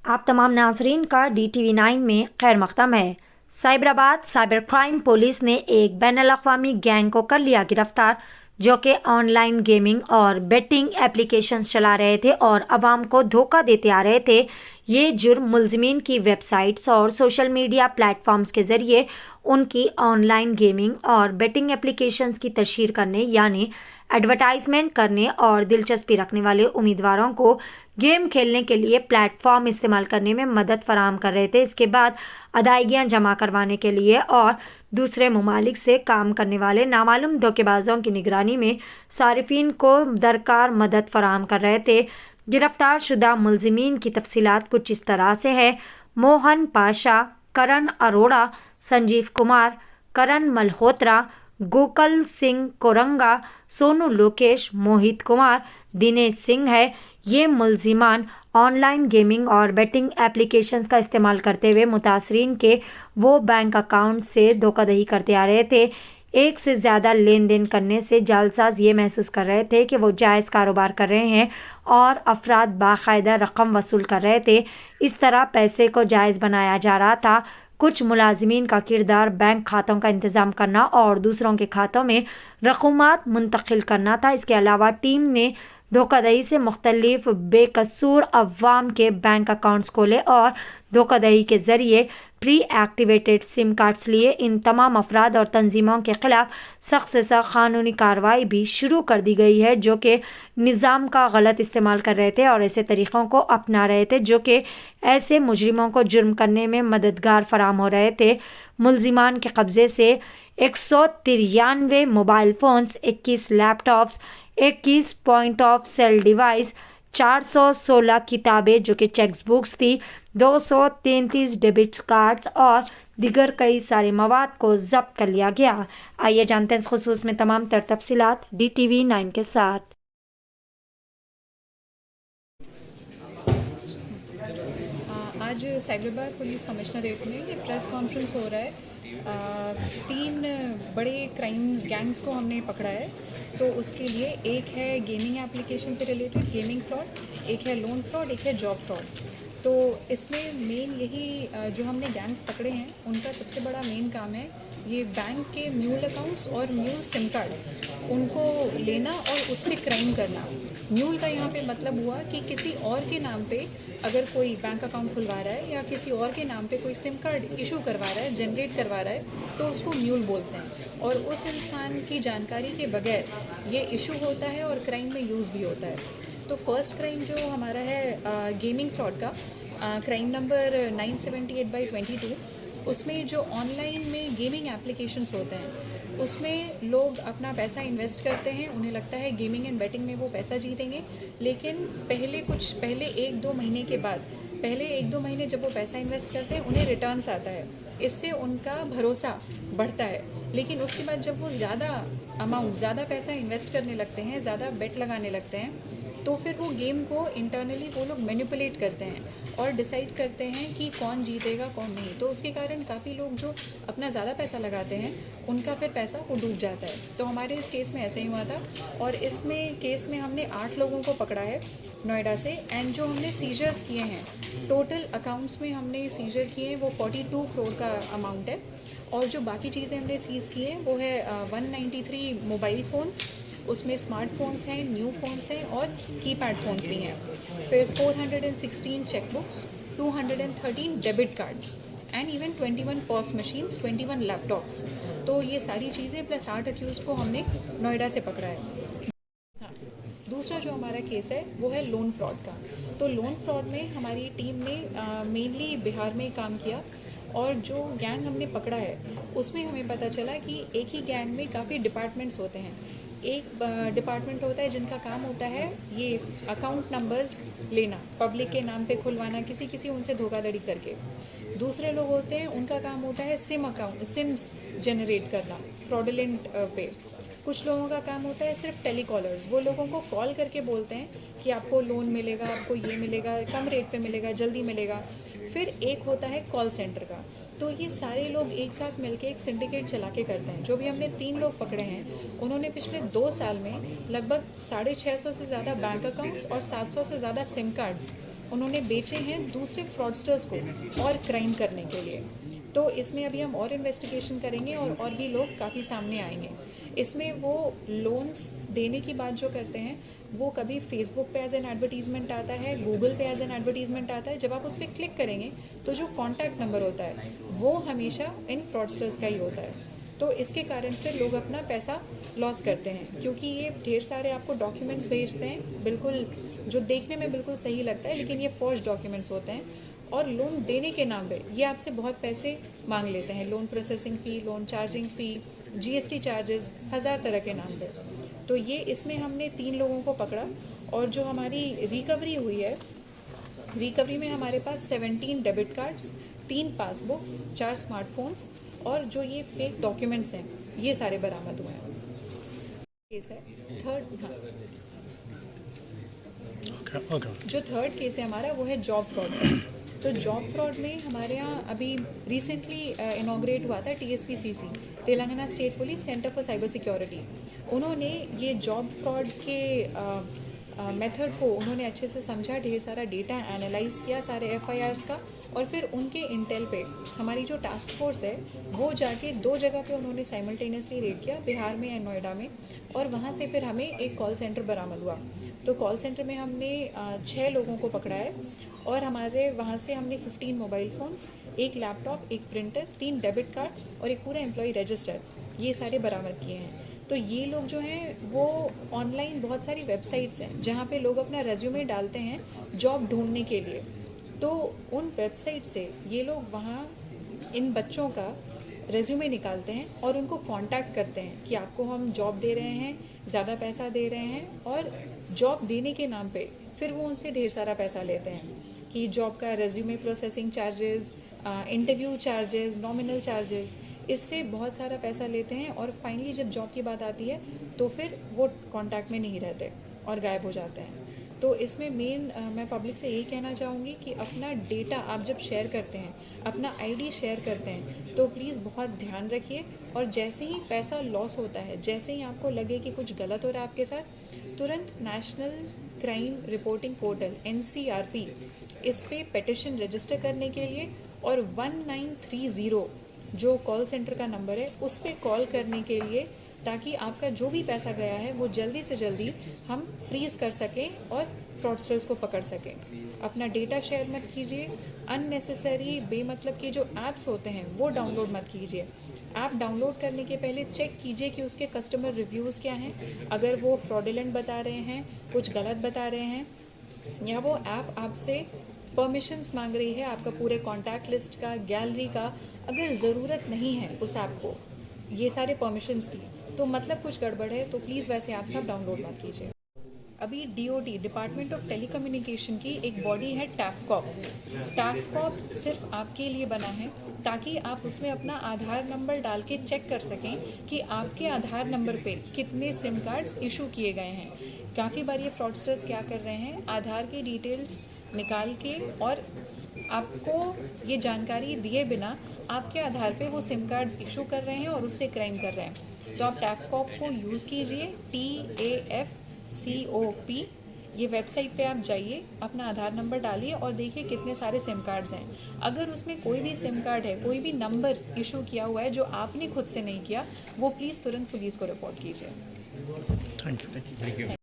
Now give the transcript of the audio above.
आप तमाम नाजरीन का DTV9 में खैर मकदम है। साइबराबाद साइबर क्राइम पुलिस ने एक बैनुल-अक़वामी गैंग को कर लिया गिरफ्तार, जो कि ऑनलाइन गेमिंग और बेटिंग एप्लीकेशंस चला रहे थे और आवाम को धोखा देते आ रहे थे। ये जुर्म मुलजिमीन की वेबसाइट्स और सोशल मीडिया प्लेटफॉर्म्स के ज़रिए उनकी ऑनलाइन गेमिंग और बेटिंग एप्लीकेशंस की तशहीर करने यानी एडवर्टाइजमेंट करने और दिलचस्पी रखने वाले उम्मीदवारों को गेम खेलने के लिए प्लेटफॉर्म इस्तेमाल करने में मदद फराहम कर रहे थे। इसके बाद अदायगियाँ जमा करवाने के लिए और दूसरे ममालिक से काम करने वाले नामालूम धोखेबाजों की निगरानी में सारिफिन को दरकार मदद फराहम कर रहे थे। गिरफ्तार शुदा मुलजिमीन की तफसीलात कुछ इस तरह से है। मोहन पाशा, करण अरोड़ा, संजीव कुमार, करण मल्होत्रा, गोकल सिंह कोरंगा, सोनू लोकेश, मोहित कुमार, दिनेश सिंह है। ये मुलजिमान ऑनलाइन गेमिंग और बेटिंग एप्लीकेशंस का इस्तेमाल करते हुए मुतासरीन के वो बैंक अकाउंट से धोखाधड़ी करते आ रहे थे। एक से ज़्यादा लेन देन करने से जालसाज ये महसूस कर रहे थे कि वो जायज़ कारोबार कर रहे हैं और अफराद बाकायदा रकम वसूल कर रहे थे। इस तरह पैसे को जायज़ बनाया जा रहा था। कुछ मुलाजिमीन का किरदार बैंक खातों का इंतज़ाम करना और दूसरों के खातों में रकूमात मुंतकिल करना था। इसके अलावा टीम ने धोखाधड़ी से मुख्तलिफ बेकसूर अवाम के बैंक अकाउंट्स खोले और धोखाधड़ी के ज़रिए प्री एक्टिवेटेड सिम कार्ड्स लिए। इन तमाम अफराद और तंजीमों के खिलाफ सख्त से सख्त कानूनी कार्रवाई भी शुरू कर दी गई है, जो कि निज़ाम का गलत इस्तेमाल कर रहे थे और ऐसे तरीक़ों को अपना रहे थे जो कि ऐसे मुजरिमों को जुर्म करने में मददगार फराहम हो रहे थे। मुलजिमान के कब्ज़े से 193 mobile phones, 21 laptops, 21 point of sale device, 416 किताबें जो कि चेक्स बुक्स थी, 233 डेबिट कार्ड्स और दिगर कई सारे मवाद को जब्त कर लिया गया। आइए जानते हैं इस खुसूस में तमाम तर तफसीलात DTV9 के साथ। आज साइबराबाद पुलिस कमिश्नरेट में ये प्रेस कॉन्फ्रेंस हो रहा है। 3 बड़े क्राइम गैंग्स को हमने पकड़ा है। तो उसके लिए एक है गेमिंग एप्लीकेशन से रिलेटेड गेमिंग फ्रॉड, एक है लोन फ्रॉड, एक है जॉब फ्रॉड। तो इसमें मेन यही जो हमने गैंग्स पकड़े हैं उनका सबसे बड़ा मेन काम है ये बैंक के म्यूल अकाउंट्स और म्यूल सिम कार्ड्स उनको लेना और उससे क्राइम करना। म्यूल का यहाँ पे मतलब हुआ कि किसी और के नाम पे अगर कोई बैंक अकाउंट खुलवा रहा है या किसी और के नाम पे कोई सिम कार्ड इशू करवा रहा है, जनरेट करवा रहा है, तो उसको म्यूल बोलते हैं। और उस इंसान की जानकारी के बगैर ये इशू होता है और क्राइम में यूज़ भी होता है। तो फर्स्ट क्राइम जो हमारा है गेमिंग फ्रॉड का, क्राइम नंबर 978/22, उसमें जो ऑनलाइन में गेमिंग एप्लीकेशंस होते हैं उसमें लोग अपना पैसा इन्वेस्ट करते हैं। उन्हें लगता है गेमिंग एंड बेटिंग में वो पैसा जीतेंगे, लेकिन पहले 1-2 महीने के बाद, पहले 1-2 महीने जब वो पैसा इन्वेस्ट करते हैं उन्हें रिटर्न्स आता है, इससे उनका भरोसा बढ़ता है। लेकिन उसके बाद जब वो ज़्यादा पैसा इन्वेस्ट करने लगते हैं, ज़्यादा बेट लगाने लगते हैं, तो फिर वो गेम को इंटरनली वो लोग मैनिपुलेट करते हैं और डिसाइड करते हैं कि कौन जीतेगा कौन नहीं। तो उसके कारण काफ़ी लोग जो अपना ज़्यादा पैसा लगाते हैं उनका फिर पैसा वो डूब जाता है। तो हमारे इस केस में ऐसा ही हुआ था और इसमें केस में हमने 8 लोगों को पकड़ा है नोएडा से। एंड जो हमने सीजर्स किए हैं, टोटल अकाउंट्स में हमने सीजर किए हैं वो 42 करोड़ का अमाउंट है। और जो बाकी चीज़ें हमने सीज़ की हैं वो है 193 मोबाइल फ़ोन्स, उसमें स्मार्टफोन्स हैं, न्यू फ़ोन्स हैं और कीपैड फ़ोन्स भी हैं। फिर 416 chequebooks, 213 debit cards and even 21 POS machines, 21 laptops. तो ये सारी चीज़ें प्लस 8 अक्यूज़ को हमने नोएडा से पकड़ा है। हाँ, दूसरा जो हमारा केस है वो है लोन फ्रॉड का। तो लोन फ्रॉड में हमारी टीम ने मेनली बिहार में काम किया और जो गैंग हमने पकड़ा है उसमें हमें पता चला कि एक ही गैंग में काफ़ी डिपार्टमेंट्स होते हैं। एक डिपार्टमेंट होता है जिनका काम होता है ये अकाउंट नंबर्स लेना, पब्लिक के नाम पे खुलवाना, किसी उनसे धोखाधड़ी करके। दूसरे लोग होते हैं उनका काम होता है सिम्स जनरेट करना फ्रॉडुलेंट पे। कुछ लोगों का काम होता है सिर्फ टेलीकॉलर्स, वो लोगों को कॉल करके बोलते हैं कि आपको लोन मिलेगा, आपको ये मिलेगा, कम रेट पे मिलेगा, जल्दी मिलेगा। फिर एक होता है कॉल सेंटर का। तो ये सारे लोग एक साथ मिलके एक सिंडिकेट चला के करते हैं। जो भी हमने 3 लोग पकड़े हैं उन्होंने पिछले 2 साल में लगभग 650 से ज़्यादा बैंक अकाउंट्स और 700 से ज़्यादा सिम कार्ड्स उन्होंने बेचे हैं दूसरे फ्रॉडस्टर्स को और क्राइम करने के लिए। तो इसमें अभी हम और इन्वेस्टिगेशन करेंगे और भी लोग काफ़ी सामने आएंगे। इसमें वो लोन्स देने की बात जो करते हैं वो कभी फेसबुक पे एज एन एडवर्टीजमेंट आता है, गूगल पे एज एन एडवर्टीजमेंट आता है। जब आप उस पर क्लिक करेंगे तो जो कॉन्टैक्ट नंबर होता है वो हमेशा इन फ्रॉडस्टर्स का ही होता है। तो इसके कारण फिर लोग अपना पैसा लॉस करते हैं, क्योंकि ये ढेर सारे आपको डॉक्यूमेंट्स भेजते हैं बिल्कुल जो देखने में बिल्कुल सही लगता है, लेकिन ये फॉर्ज डॉक्यूमेंट्स होते हैं। और लोन देने के नाम पे ये आपसे बहुत पैसे मांग लेते हैं, loan processing fee, loan charging fee, GST charges, 1000 तरह के नाम पे। तो ये इसमें हमने 3 लोगों को पकड़ा और जो हमारी रिकवरी हुई है, रिकवरी में हमारे पास 17 डेबिट कार्ड्स, 3 पासबुक्स, 4 स्मार्टफोन्स और जो ये फेक डॉक्यूमेंट्स हैं ये सारे बरामद हुए हैं। केस है थर्ड, हाँ, जो थर्ड केस है हमारा वो है जॉब फ्रॉड का। तो जॉब फ्रॉड में हमारे यहाँ अभी रिसेंटली इनॉग्रेट हुआ था TSPCC, Telangana state police centre for cyber security. उन्होंने ये जॉब फ्रॉड के मेथड को उन्होंने अच्छे से समझा, ढेर सारा डेटा एनालाइज किया सारे FIRs का, और फिर उनके इंटेल पे हमारी जो टास्क फोर्स है वो जाके 2 जगह पे उन्होंने साइमल्टेनियसली रेड किया, बिहार में एंड नोएडा में। और वहाँ से फिर हमें एक कॉल सेंटर बरामद हुआ। तो कॉल सेंटर में हमने 6 लोगों को पकड़ा है और हमारे वहाँ से हमने 15 mobile phones, 1 laptop, 1 printer, 3 debit card और एक पूरा एम्प्लॉय रजिस्टर, ये सारे बरामद किए हैं। तो ये लोग जो हैं वो ऑनलाइन बहुत सारी वेबसाइट्स हैं जहाँ पे लोग अपना रेज्यूमे डालते हैं जॉब ढूंढने के लिए। तो उन वेबसाइट से ये लोग वहाँ इन बच्चों का रेज्यूमे निकालते हैं और उनको कांटेक्ट करते हैं कि आपको हम जॉब दे रहे हैं, ज़्यादा पैसा दे रहे हैं, और जॉब देने के नाम पे फिर वो उनसे ढेर सारा पैसा लेते हैं कि जॉब का resume processing charges, interview charges, nominal charges, इससे बहुत सारा पैसा लेते हैं। और फाइनली जब जॉब की बात आती है तो फिर वो कांटेक्ट में नहीं रहते और गायब हो जाते हैं। तो इसमें मेन मैं पब्लिक से यही कहना चाहूँगी कि अपना डेटा आप जब शेयर करते हैं, अपना ID शेयर करते हैं, तो प्लीज़ बहुत ध्यान रखिए। और जैसे ही पैसा लॉस होता है, जैसे ही आपको लगे कि कुछ गलत हो रहा है आपके साथ, तुरंत national crime reporting portal NCRP इस पे पिटिशन रजिस्टर करने के लिए और 1930 जो कॉल सेंटर का नंबर है उस पर कॉल करने के लिए, ताकि आपका जो भी पैसा गया है वो जल्दी से जल्दी हम फ्रीज कर सकें और फ्रॉडस्टर्स को पकड़ सकें। अपना डेटा शेयर मत कीजिए, अननेसेसरी बेमतलब के जो ऐप्स होते हैं वो डाउनलोड मत कीजिए। ऐप डाउनलोड करने के पहले चेक कीजिए कि उसके कस्टमर रिव्यूज़ क्या हैं, अगर वो फ्रॉडुलेंट बता रहे हैं, कुछ गलत बता रहे हैं, या वो ऐप आपसे परमिशंस मांग रही है आपका पूरे कॉन्टैक्ट लिस्ट का, गैलरी का, अगर ज़रूरत नहीं है उस ऐप को ये सारे परमिशंस की, तो मतलब कुछ गड़बड़ है, तो प्लीज़ वैसे ऐप्स आप डाउनलोड मत कीजिए। अभी DOT, डिपार्टमेंट ऑफ टेलीकम्युनिकेशन की एक बॉडी है टैफकॉप। टैफकॉप सिर्फ आपके लिए बना है ताकि आप उसमें अपना आधार नंबर डाल के चेक कर सकें कि आपके आधार नंबर पे कितने सिम कार्ड्स इशू किए गए हैं। काफ़ी बार ये फ्रॉडस्टर्स क्या कर रहे हैं, आधार की डिटेल्स निकाल के और आपको ये जानकारी दिए बिना आपके आधार पे वो सिम कार्ड्स इशू कर रहे हैं और उससे क्राइम कर रहे हैं। तो आप टैफकॉप को यूज़ कीजिए, TAFCOP, ये वेबसाइट पे आप जाइए, अपना आधार नंबर डालिए और देखिए कितने सारे सिम कार्ड्स हैं। अगर उसमें कोई भी सिम कार्ड है, कोई भी नंबर इशू किया हुआ है जो आपने खुद से नहीं किया, वो प्लीज़ तुरंत पुलिस को रिपोर्ट कीजिए। Thank you.